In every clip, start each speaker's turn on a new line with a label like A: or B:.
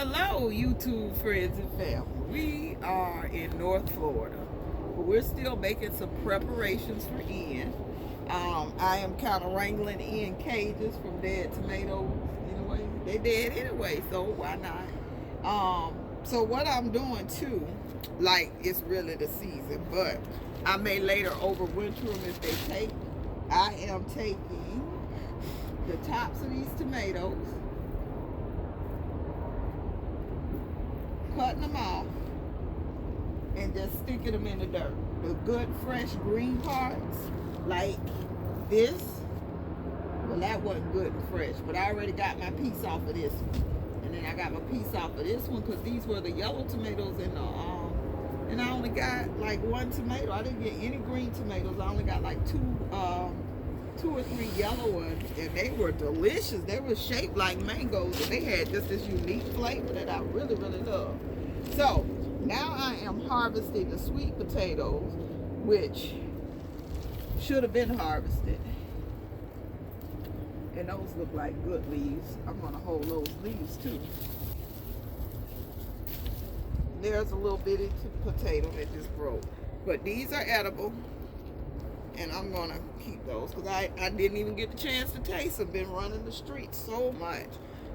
A: Hello, YouTube friends and family. We are in North Florida, but we're still making some preparations for Ian. I am kind of wrangling Ian cages from dead tomatoes. Anyway, they dead anyway, so why not? So what I'm doing too, like it's really the season, but I may later overwinter them if they take. I am taking the tops of these tomatoes, cutting them off, and just sticking them in the dirt. The good fresh green parts, like this, well that wasn't good and fresh, but I already got my piece off of this one. And then I got my piece off of this one because these were the yellow tomatoes in the, and I only got like one tomato. I didn't get any green tomatoes. I only got like two or three yellow ones, and they were delicious. They were shaped like mangoes, and they had just this unique flavor that I really, really love. So now I am harvesting the sweet potatoes, which should have been harvested. And those look like good leaves. I'm gonna hold those leaves too. There's a little bitty potato that just broke, but these are edible. And I'm gonna keep those because I didn't even get the chance to taste them. Been running the streets so much.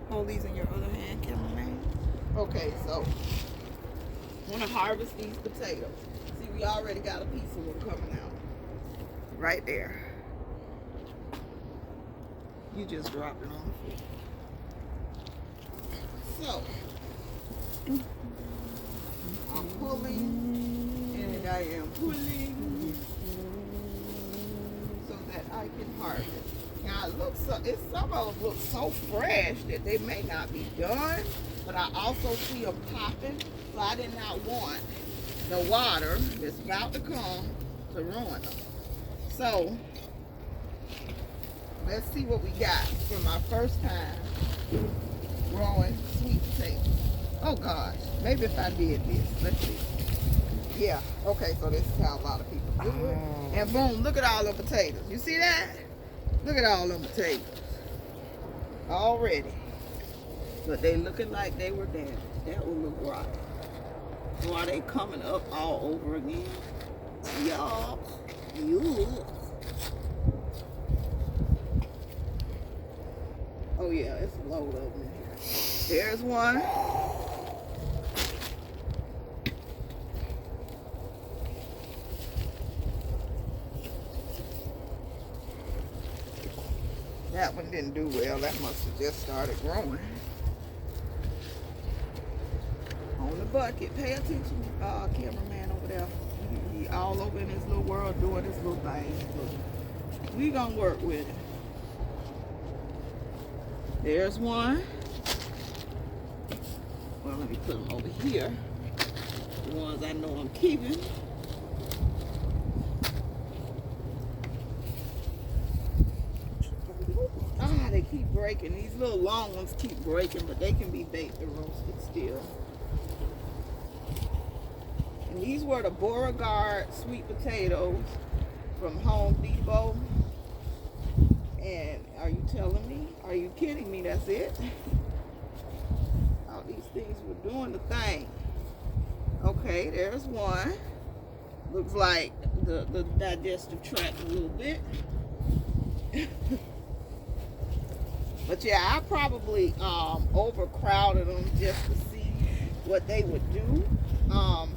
A: Hold these in your other hand, cameraman. Okay, so I want to harvest these potatoes. See, we already got a piece of them coming out. Right there. You just dropped it on the floor. So I'm pulling, and I am pulling, I can harvest. Now it looks some of them look so fresh that they may not be done, but I also see them popping, so I did not want the water that's about to come to ruin them. So let's see what we got for my first time growing sweet potatoes. Oh gosh, maybe if I did this, let's see. Yeah, okay, so this is how a lot of people do it. And boom, look at all the potatoes. You see that? Look at all them potatoes. Already. But they looking like they were damaged. That would look right. So are they coming up all over again? Y'all. You. Oh yeah, it's a load of them in here. There's one. That one didn't do well. That must have just started growing. On the bucket. Pay attention, cameraman over there. He all over in his little world doing his little thing. We gonna work with it. There's one. Well, let me put them over here. The ones I know I'm keeping. They keep breaking. These little long ones keep breaking, but they can be baked or roasted still. And these were the Beauregard sweet potatoes from Home Depot. And are you telling me? Are you kidding me? That's it? All these things were doing the thing. Okay, there's one. Looks like the digestive tract a little bit. But yeah, I probably overcrowded them just to see what they would do. Now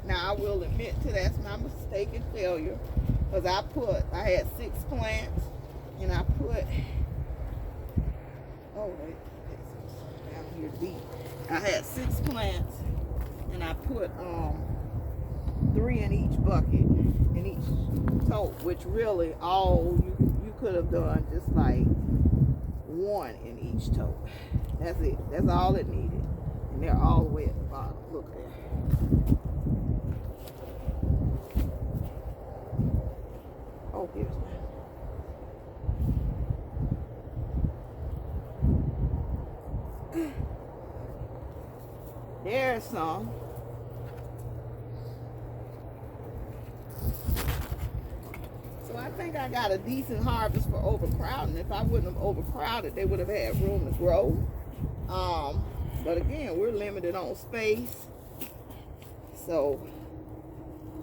A: I will admit to that's my mistake and failure, because I had 6 plants, and I put, oh wait, down here deep. I had 6 plants, and I put 3 in each bucket, in each tote, which really all you could have done just like 1 in each tote. That's it. That's all it needed. And they're all the way at the bottom. Look there. Oh, here's one. There's some. So I think I got a decent harvest for overcrowding. If I wouldn't have overcrowded, they would have had room to grow. But again, we're limited on space. So,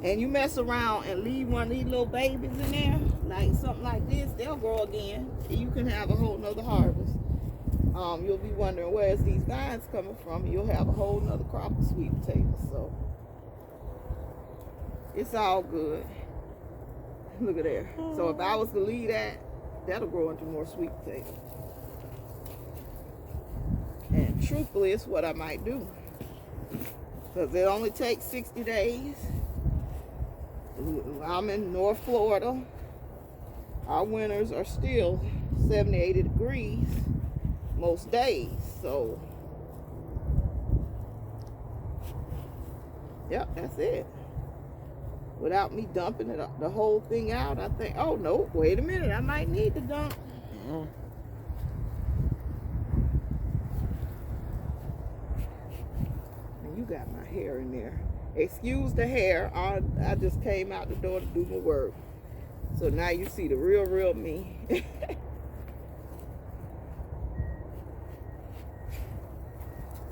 A: and you mess around and leave one of these little babies in there, like something like this, they'll grow again. And you can have a whole nother harvest. You'll be wondering where's these vines coming from. You'll have a whole nother crop of sweet potatoes. So it's all good. Look at there. So if I was to leave that, that'll grow into more sweet potatoes. And truthfully, it's what I might do. Because it only takes 60 days. I'm in North Florida. Our winters are still 70, 80 degrees most days. So, yep, that's it. Without me dumping it, the whole thing out, I think, oh no, wait a minute, I might need to dump. And you got my hair in there. Excuse the hair. I just came out the door to do my work. So now you see the real me.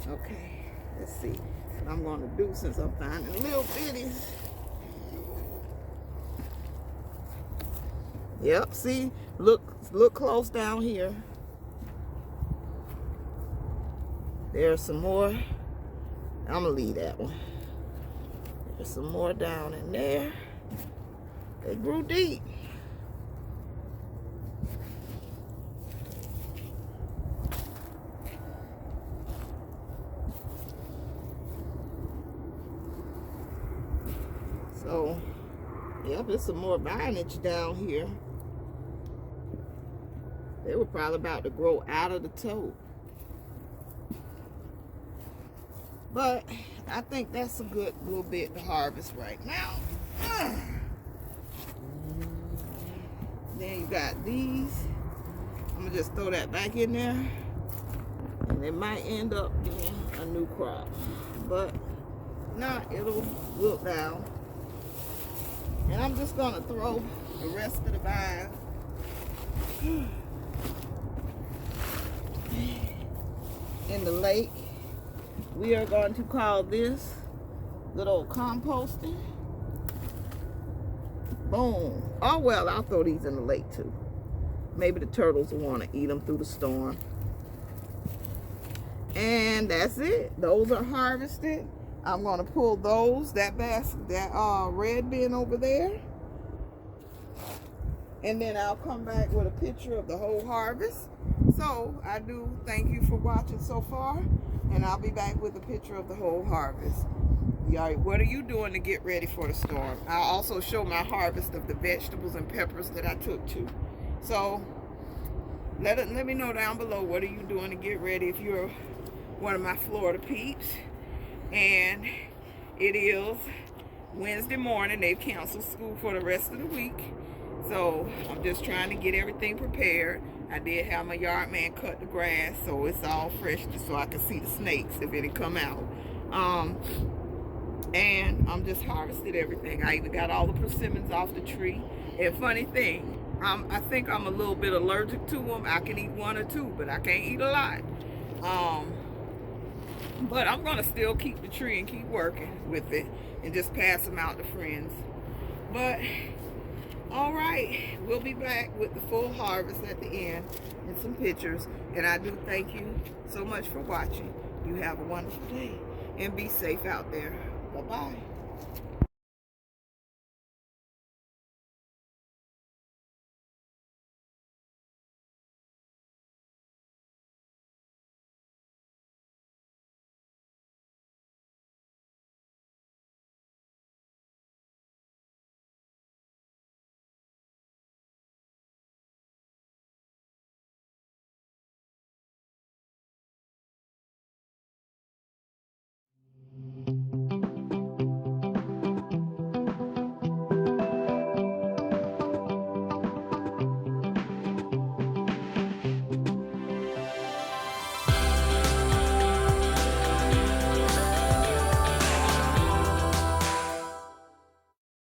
A: Okay, let's see what I'm going to do since I'm finding little bitties. Yep, see, look close down here. There's some more. I'm gonna leave that one. There's some more down in there. They grew deep. So, yep, there's some more vinage down here. They were probably about to grow out of the tote. But I think that's a good little bit to harvest right now. Then you got these. I'm gonna just throw that back in there. And it might end up being a new crop. But nah, it'll look down. And I'm just gonna throw the rest of the vine in the lake. We are going to call this good old composting. Boom. Oh well, I'll throw these in the lake too. Maybe the turtles will want to eat them through the storm. And that's it. Those are harvested. I'm going to pull those, that basket, that red bin over there. And then I'll come back with a picture of the whole harvest. So I do thank you for watching so far. And I'll be back with a picture of the whole harvest. Y'all, what are you doing to get ready for the storm? I'll also show my harvest of the vegetables and peppers that I took too. So let me know down below, what are you doing to get ready if you're one of my Florida peeps. And it is Wednesday morning. They've canceled school for the rest of the week. So I'm just trying to get everything prepared. I did have my yard man cut the grass, so it's all fresh so I can see the snakes if any come out. And I'm just harvested everything. I even got all the persimmons off the tree. And funny thing, I think I'm a little bit allergic to them. I can eat one or two, but I can't eat a lot. But I'm gonna still keep the tree and keep working with it and just pass them out to friends. But all right, we'll be back with the full harvest at the end and some pictures. And I do thank you so much for watching. You have a wonderful day and be safe out there. Bye-bye.